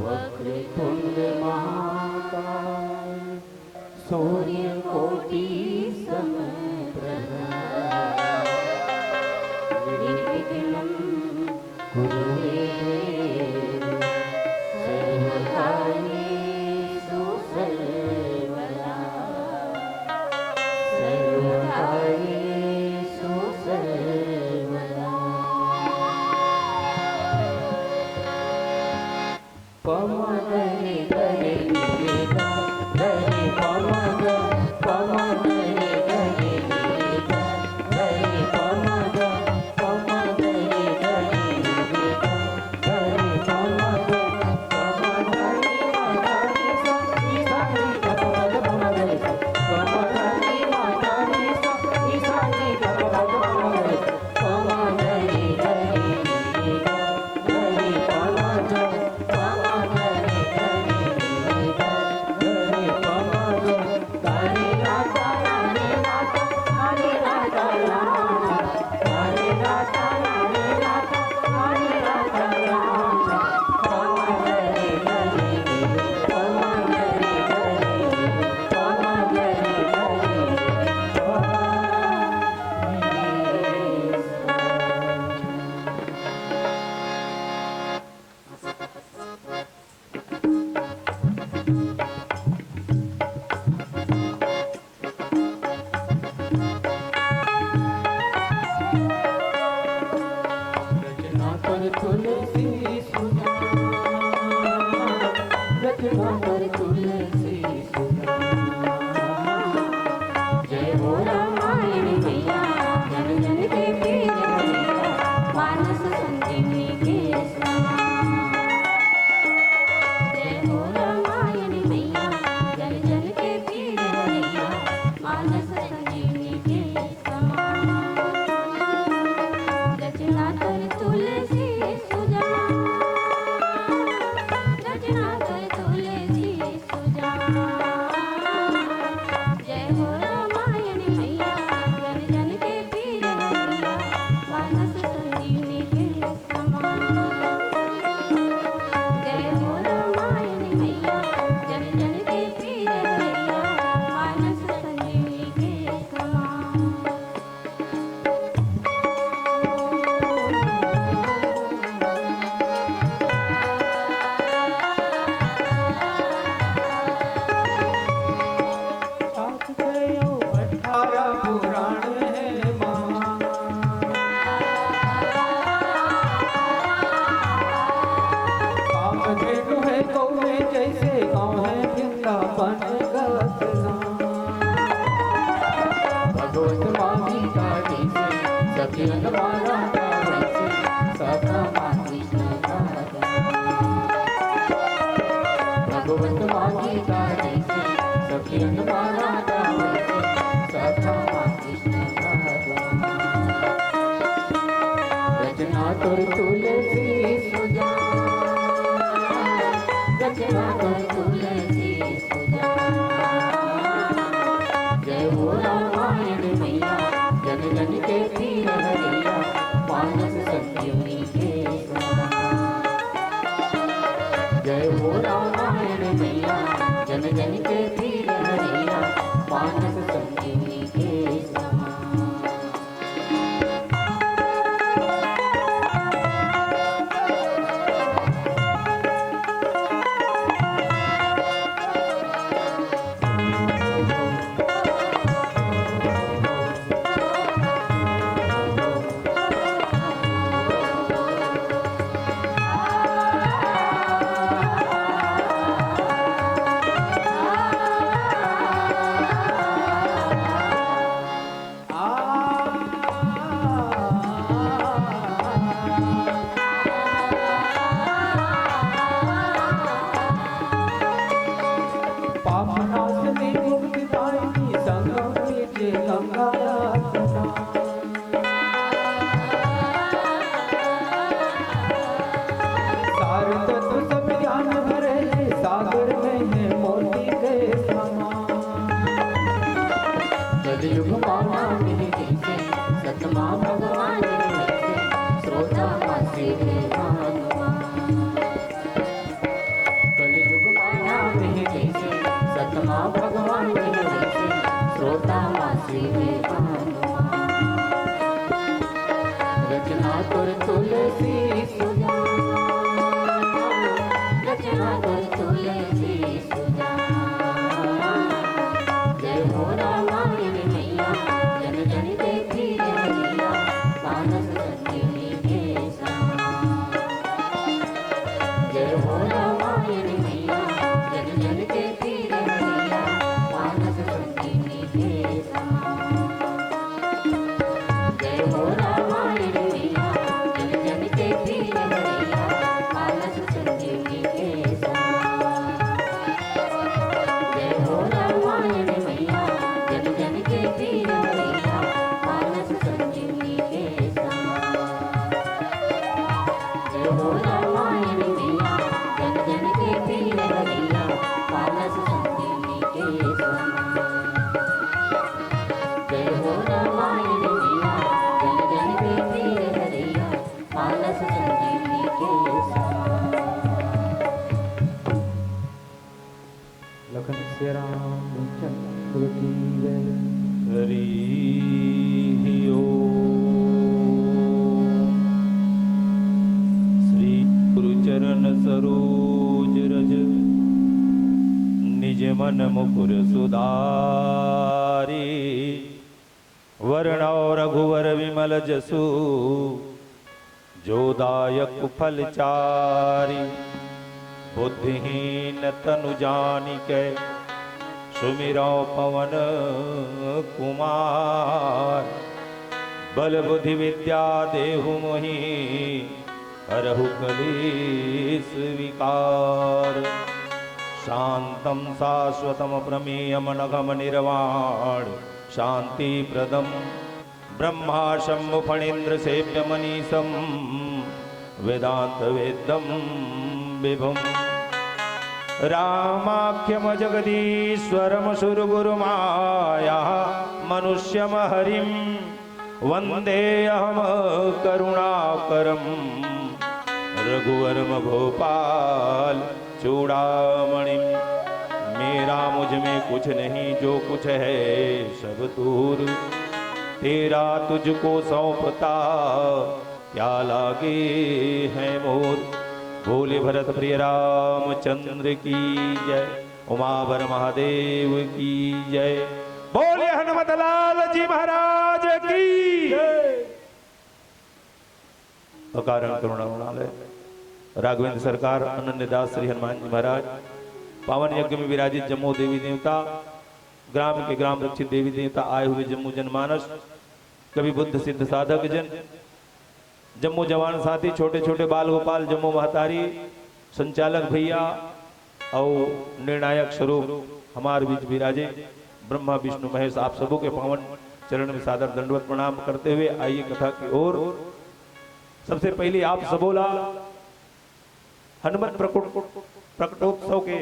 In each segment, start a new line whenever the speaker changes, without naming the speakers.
वक्रतुंड महाकाय सूर्यकोटि समप्रभा निर्विघ्नं कुरु मे देव सर्वकार्येषु सर्वदा सर्वकार्येषु सर्वदा पमगरे गरे निवेदा गरे पमग पमगरे गरे निवेदा गरे पमग पमगरे गरे निवेदा गरे पमग पमगरे मातानि सा ईसानि पमग पमगरे पमगरे मातानि सा ईसानि पमग पमगरे पमगरे गरे निवेदा गरे पमग कलयुग पावना मिली जैसे सतमा भगवान वैसे श्रोता मासी हनुमान। कलयुग पावना मिली जैसे सतमा भगवान मिली जैसे श्रोता मासी हनुमान। रचना कर तुलसी सुजान, रचना कर तुलसी सुजान। जय हो रामायण मैया जन जन देखी रमैया मानस संजीवनी के समान। जय हो रामायण मैया जन जन देखी रमैया मानस संजीवनी के समान। जय हो रामायण मैया जन जन देखी रमैया मानस संजीवनी के समान। जय हो रामायण मैया जन जन देखी रमैया मानस संजीवनी के समान। जय हो रामायण मैया जन जन देखी रमैया मानस संजीवनी के समान। जय हो रामायण मैया जन जन देखी रमैया मानस संजीवनी के समान।
लखन श्री राम चंद्र की जय।
हरि ओम। श्री गुरु चरण सरोज रज निज मन मुकुर सुधारी। वर्ण रघुवर विमल जसु जो दायक फल चारी। बुद्धिहीन तनु जानिके सुमिरो पवन कुमार। बल बुद्धि विद्या देहु मोहि हरहु कलेश विकार। शांतं शाश्वतं प्रमेयं नघम निर्वाण शांति प्रदम ब्रह्मा शंभु फणीन्द्र सेव्य मनीषं वेदांत वेदम विभुम। रामाख्यम जगदीश्वरम सुरगुरुमाया मनुष्यम हरिम वंदेऽहम करुणाकरम। रघुवरम भोपाल चूड़ामणिम। मेरा मुझ में कुछ नहीं जो कुछ है सब दूर। तेरा तुझको सौंपता क्या लागे है मोर। बोले भरत प्रिय रामचंद्र की जय। उमावर महादेव की जय। बोले हनुमत लाल जी महाराज की जय। अकारण करुणामय राघवेंद्र सरकार अनन्य दास श्री हनुमान जी महाराज पावन यज्ञ में विराजित जम्मू देवी देवता ग्राम के ग्राम रक्षित देवी देवता आए हुए जम्मू जनमानस कवि बुद्ध सिद्ध साधक जन जम्मू जवान साथी छोटे छोटे बाल गोपाल जम्मू महतारी संचालक भैया और निर्णायक स्वरूप हमारे बीच विराजे ब्रह्मा विष्णु महेश आप सबों के पावन चरण में सादर दंडवत प्रणाम करते हुए आइए कथा की ओर। सबसे पहले आप सबोला हनुमत प्रकटोत्सव के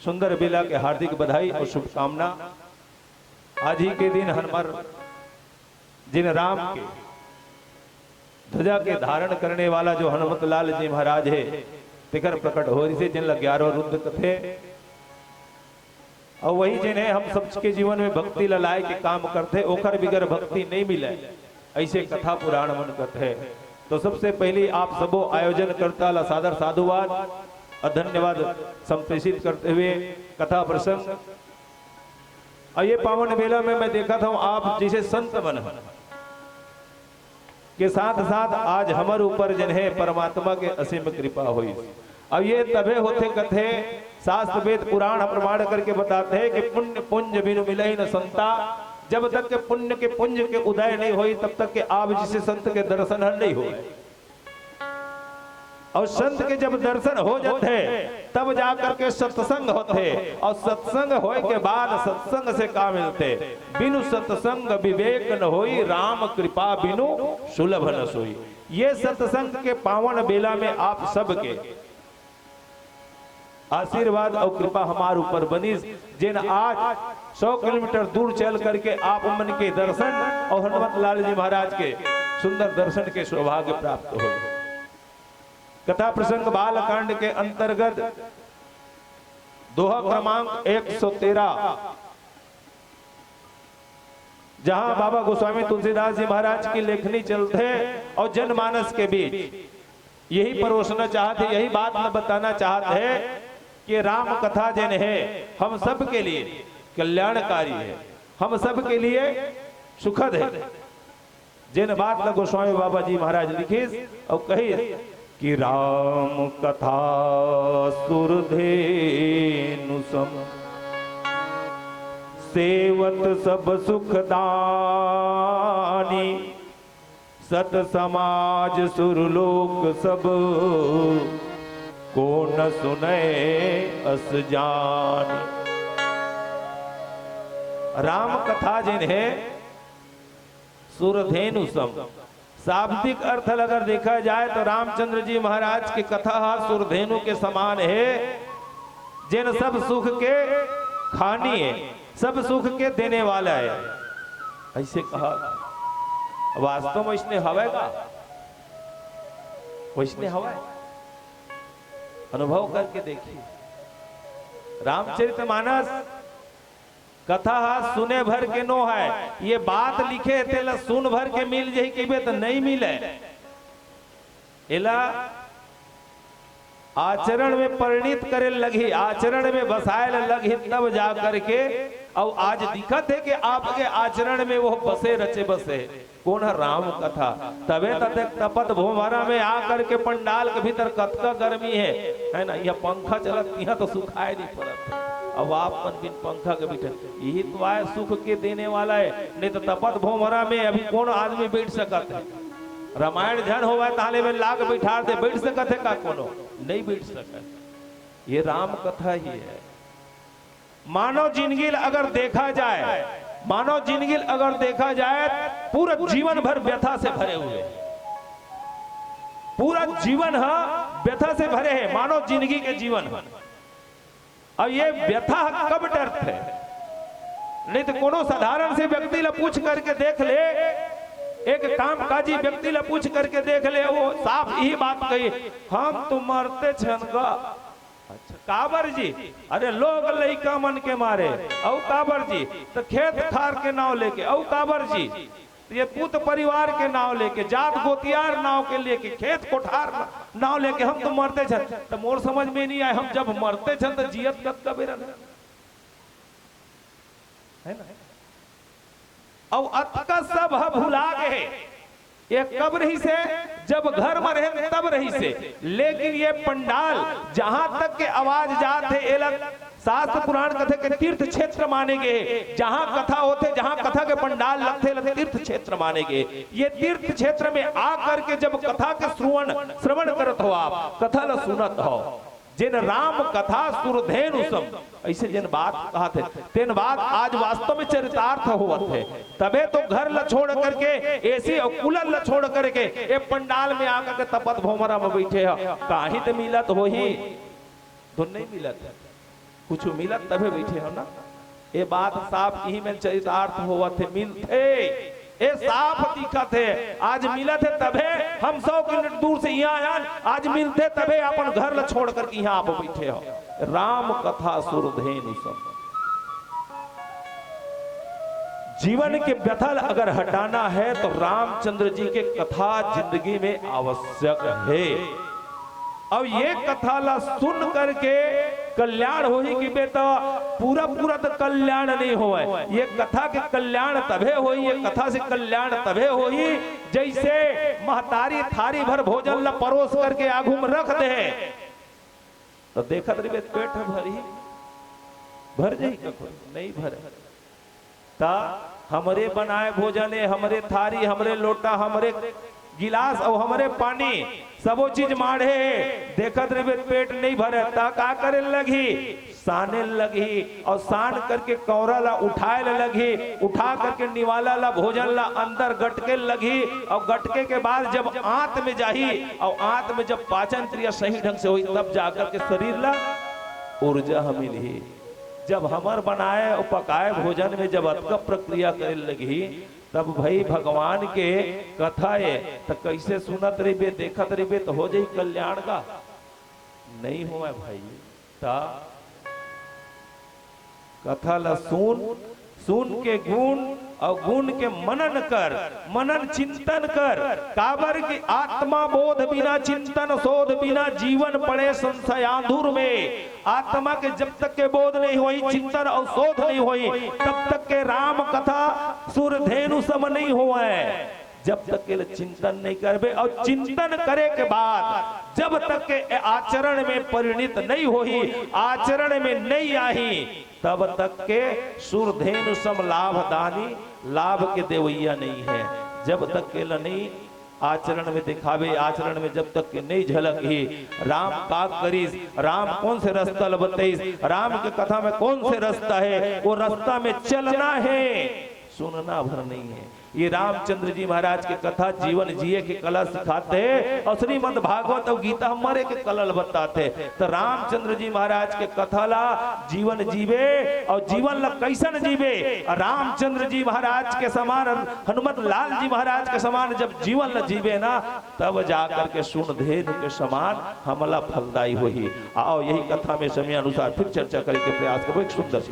सुंदर बेला के हार्दिक बधाई और शुभकामना। आज ही के दिन हनुमान जिन राम के ध्वजा के धारण करने वाला जो हनुमत लाल जी महाराज है तिकर प्रकट हो रही से जिन 11 रुद्र कथे और वही जिन्हें हम सबके जीवन में भक्ति ललाए के काम करते ओखर बिगर भक्ति नहीं मिले ऐसे कथा पुराण मन कथे। तो सबसे पहले आप सबो आयोजन करता सादर साधुवाद और धन्यवाद संप्रेषित करते हुए कथा प्रसंग। और ये पावन मेला में मैं देखा था आप जैसे संत मन के साथ साथ आज हमारे ऊपर जिन्हें परमात्मा के असीम कृपा हुई। अब ये तबे होते कथे शास्त्र वेद पुराण प्रमाण करके बताते हैं कि पुण्य पुंज बिनु मिले न संता। जब तक के पुण्य के पुंज के उदय नहीं हुई तब तक के आप जिसे संत के दर्शन नहीं हुए। और संत के जब दर्शन हो जाते तब जाकर के सत्संग होते और सत्संग होए के बाद सत्संग से का मिलते। बिनु सत्संग विवेक न होई राम कृपा बिनु सुलभ न सोई। ये सत्संग के पावन बेला में आप सबके आशीर्वाद और कृपा हमारे ऊपर बनी, जिन आज 100 किलोमीटर दूर चल करके आप मन के दर्शन और हनुमत लाल जी महाराज के सुंदर दर्शन के सौभाग्य प्राप्त हो। कथा प्रसंग बालकांड के अंतर्गत दोहा क्रमांक 113, जहां बाबा गोस्वामी तुलसीदास जी महाराज की लेखनी चलते और जनमानस के बीच यही परोसना चाहते, यही बात में बताना चाहते हैं कि राम कथा जिन है हम सब के लिए कल्याणकारी है, हम सब के लिए सुखद है। जिन बात में गोस्वामी बाबा जी महाराज लिखी और कही कि राम कथा सुरधेनु सम सेवत सब सुखदानी, सत समाज सुरलोक सब को न सुने अस जान। राम कथा जिन है सुरधेनु सम, शाब्दिक अर्थ अगर देखा जाए तो रामचंद्र जी महाराज की कथा सुरधेनु के समान है, जिन सब सुख के खानी है, सब सुख के देने वाला है। ऐसे कहा वास्तव में इसने हवा का वैसने हवा है, अनुभव करके देखिए। रामचरितमानस कथा सुने भर के नो है, ये बात लिखे थे ला सुन भर के मिल जाही कि तो नहीं मिले, इला आचरण में परिणित करे लगी, आचरण में बसाए लगी, तब जा करके और आज दिखत है कि आपके आचरण में वो बसे रचे बसे। कौन है? राम कथा। तबे तक तपत भोमरा में आकर के पंडाल के भीतर कतका गर्मी है ना, यह पंखा चलत यहाँ तो सुखाए नहीं पड़त। अब आप मन बिन पंखा के भीतर यही तो आए सुख के देने वाला है, नहीं तो तपत भोमरा में अभी कौन आदमी बैठ सकत है? रामायण जन होगा ताले में लाग बैठा दे, बैठ सकत है का? कोनो नहीं बैठ सकत। ये राम कथा ही है। मानव जिंदगी अगर देखा जाए, मानव जिंदगी अगर देखा जाए पूरा जीवन भर व्यथा से भरे हुए, पूरा जीवन व्यथा से भरे हैं मानव जिंदगी के जीवन। अब ये व्यथा कब डरते है? नहीं तो कोनो साधारण से व्यक्ति ला पूछ करके देख ले, एक कामकाजी व्यक्ति ला पूछ करके देख ले, वो साफ यही बात कही, हम तो मरते छनगा। अच्छा काबर जी? अरे लोग लइका मन के मारे, औ काबर जी? तो खेत खार के नाव लेके, औ काबर जी? ये पुत परिवार के नाव लेके, जात गोतियार नाव के लेके, खेत कोठार नाव लेके हम तो मरते छन। तो मोर समझ में नहीं आए, हम जब मरते छन तो जियत कब कबे है ना? और अतका सब भुला गए, ये कब रही से जब घर में रहे तब रही से। लेकिन ये पंडाल जहां तक के आवाज जाते शास्त्र पुराण कथे के तीर्थ क्षेत्र माने गए, जहां कथा होते, जहां कथा के पंडाल लगते तीर्थ क्षेत्र माने गए। ये तीर्थ क्षेत्र में आकर के जब कथा के श्रवण करत हो, आप कथा ला सुनत हो, जिन राम कथा सुरधेनु सम, ऐसे जिन बात कहा थे तेन बात आज वास्तव में चरितार्थ हुआ थे। तबे तो घर ला छोड़ करके, एसी और कूलर ला छोड़ करके ये पंडाल में आकर के तपत भोमरा में बैठे है। काहे तो मिलत हो ही तो नहीं मिलत, कुछ मिलत तबे बैठे हो ना। ये बात साफ यही में चरितार्थ हुआ थे, मिलते ये साफ दिखत है। आज मिलत है तबे हम 100 किलोमीटर दूर से यहाँ आए, आज मिलते तबे अपन घर ला छोड़ करके यहाँ आप बैठे हो। राम कथा सुरधेनु सम। जीवन के व्यथल अगर हटाना है तो रामचंद्र जी के कथा जिंदगी में आवश्यक है। अब ये कथा ला सुन करके कल्याण हो ही कि बेटा पूरा पूरा तो कल्याण नहीं हो। ये कथा के कल्याण तबे हो, ये कथा से कल्याण तबे हो ही जैसे महतारी थारी भर भोजन ला परोस करके आगू में रख दे तो देखत रही पेट भरी भर जाई, नहीं भर ता हमरे बनाए भोजन है, हमरे थारी, हमरे लोटा, हमरे गिलास और हमारे पानी सबो चीज माढ़े, देखत रहे पेट नहीं भरे ता का करे लगी, साने लगी और सान करके कौरा ला उठाए लगी, उठा करके निवाला ला भोजन ला अंदर गटके लगी और गटके के बाद जब आंत में जाही और आंत में जब पाचन क्रिया सही ढंग से हुई तब जाकर के शरीर ला ऊर्जा मिली। जब हमर बनाए और पकाए भोजन में जब अतक प्रक्रिया करे लगी, तब भाई भगवान के कथा है तो कैसे सुनत रही देखत रही तो हो जाई कल्याण का नहीं हुआ भाई। ता कथा ला सुन के गुण और गुण के मनन कर, मनन चिंतन कर। काबर की आत्मा बोध बिना चिंतन शोध बिना जीवन पड़े संशयाधुर में। आत्मा के जब तक के बोध नहीं हुई, चिंतन और शोध नहीं हुई, तब तक के राम कथा सूर्यधेनु सम नहीं हुआ है। जब तक के चिंतन नहीं करबे और चिंतन करे के बाद जब तक के आचरण में परिणित नहीं होई, आचरण में नहीं आई, तब तक के सूर्यधेनु सम लाभदानी, लाभ के देवैया नहीं है। जब तक के नहीं आचरण में दिखावे, आचरण में जब तक के नहीं झलक ही राम का करीस, राम कौन से रास्ता बताइस, राम के कथा में कौन से रास्ता है, वो रास्ता में चलना है, सुनना भर नहीं है। ये रामचंद्र जी महाराज के कथा जीवन जिए के कला सिखाते हैं और श्रीमद् भागवत और गीता हमारे के कलल बताते। तो रामचंद्र जी महाराज के कथा ला जीवन जीवे और जीवन ला कैसन जीवे। रामचंद्र जी महाराज के समान, हनुमत लाल जी महाराज के समान जब जीवन ला जीवे ना, तब जाकर के सूर्यधेनु के समान हमला फलदायी हुई। आओ यही कथा में समय अनुसार फिर चर्चा करने के प्रयास करो। एक सुंदर सी